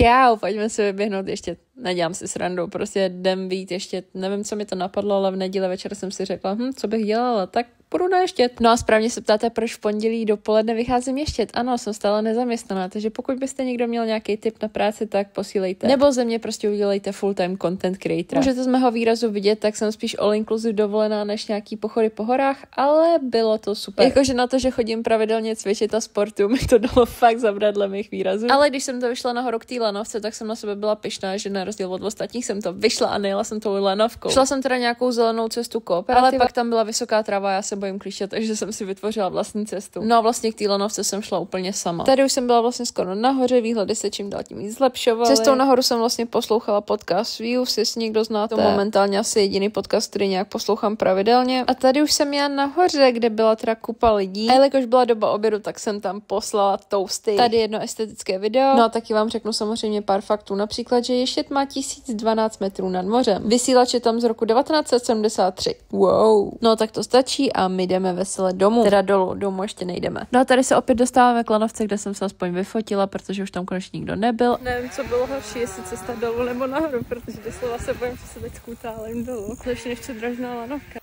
čau, pojďme se vyběhnout ještě. Nedělám si srandu, prostě jdem vyjít ještě, nevím, co mi to napadlo, ale v neděli večer jsem si řekla, co bych dělala, tak půjdu na ještět. No a správně se ptáte, proč v pondělí dopoledne vycházím ještět. Ano, jsem stále nezaměstnaná, takže pokud byste někdo měl nějaký tip na práci, tak posílejte. Nebo ze mě prostě udělejte full-time content creator. Můžete z mého výrazu vidět, tak jsem spíš all inclusive dovolená než nějaký pochody po horách, ale bylo to super. Jakože na to, že chodím pravidelně cvičit a sportu, mi to dalo fakt zabrat dle mých výrazů. Ale když jsem to vyšla nahoru k té lanovce, tak jsem na sebe byla pyšná, že na rozdíl od ostatních jsem to vyšla a nejela jsem tou lanovkou. Šla jsem teda nějakou zelenou cestu kooperativa, ale pak tam byla vysoká tráva, já se bojím klíště, takže jsem si vytvořila vlastní cestu. No a vlastně k té lanovce jsem šla úplně sama. Tady už jsem byla vlastně skoro nahoře, výhledy se čím dál tím víc zlepšovaly. Cestou nahoru jsem vlastně poslouchala podcast Views, jestli někdo znáte. To momentálně asi jediný podcast, který nějak poslouchám pravidelně. A tady už jsem já nahoře, kde byla teda kupa lidí. A jelikož byla doba obědu, tak jsem tam poslala toasty. Tady jedno estetické video. No a taky vám řeknu samozřejmě pár faktů, například, že Ještěd má 1012 metrů nad mořem. Vysílač je tam z roku 1973. Wow. No tak to stačí a my jdeme vesele domů. Teda dolů, domů ještě nejdeme. No a tady se opět dostáváme k lanovce, kde jsem se aspoň vyfotila, protože už tam konečně nikdo nebyl. Nevím, co bylo horší, jestli cesta dolů nebo nahoru, protože doslova se bojím, že se teď skutálím dolů. Lepší než předražná lanovka.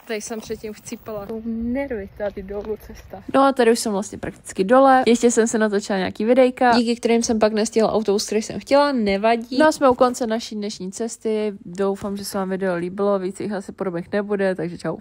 Tady jsem předtím chcípala. Nervy tady dolů cesta. No a tady už jsem vlastně prakticky dole. Ještě jsem se natočila nějaký videjka, díky kterým jsem pak nestihla autobus, který jsem chtěla, nevadí. No a jsme u konce naší dnešní cesty. Doufám, že se vám video líbilo, víc jich asi podobných nebude, takže čau.